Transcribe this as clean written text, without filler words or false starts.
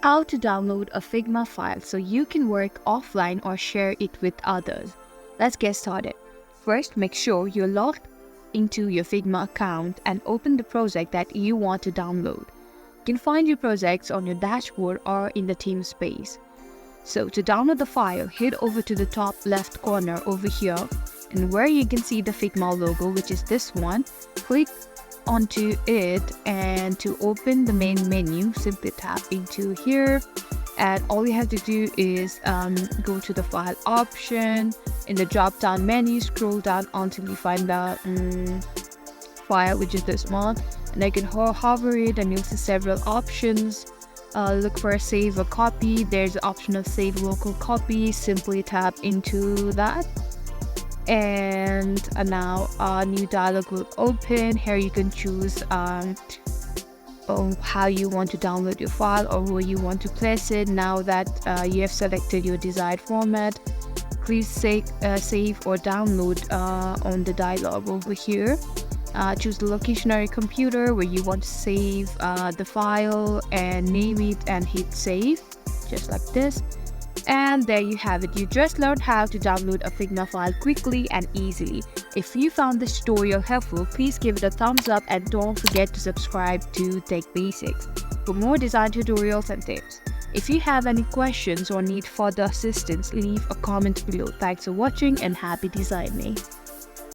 how to download a Figma file so you can work offline or share it with others. Let's get started. First, make sure you're logged into your Figma account and open the project that you want to download. You can find your projects on your dashboard or in the theme space. So to download the file, head over to the top left corner over here, and where you can see the Figma logo, which is this one, click onto it, and to open the main menu, simply tap into here, and all you have to do is go to the file option. In the drop down menu, scroll down until you find the file, which is this one, and I can hover it and you'll see several options. Look for save a copy. There's an option of save local copy. Simply tap into that, and now a new dialog will open. Here you can choose how you want to download your file or where you want to place it. Now that you have selected your desired format, please save or download on the dialog over here. Choose the location on your computer where you want to save the file and name it and hit save, just like this. And there you have it. You just learned how to download a Figma file quickly and easily. If you found this tutorial helpful, please give it a thumbs up and don't forget to subscribe to Tech Basics for more design tutorials and tips. If you have any questions or need further assistance, leave a comment below. Thanks for watching and happy designing.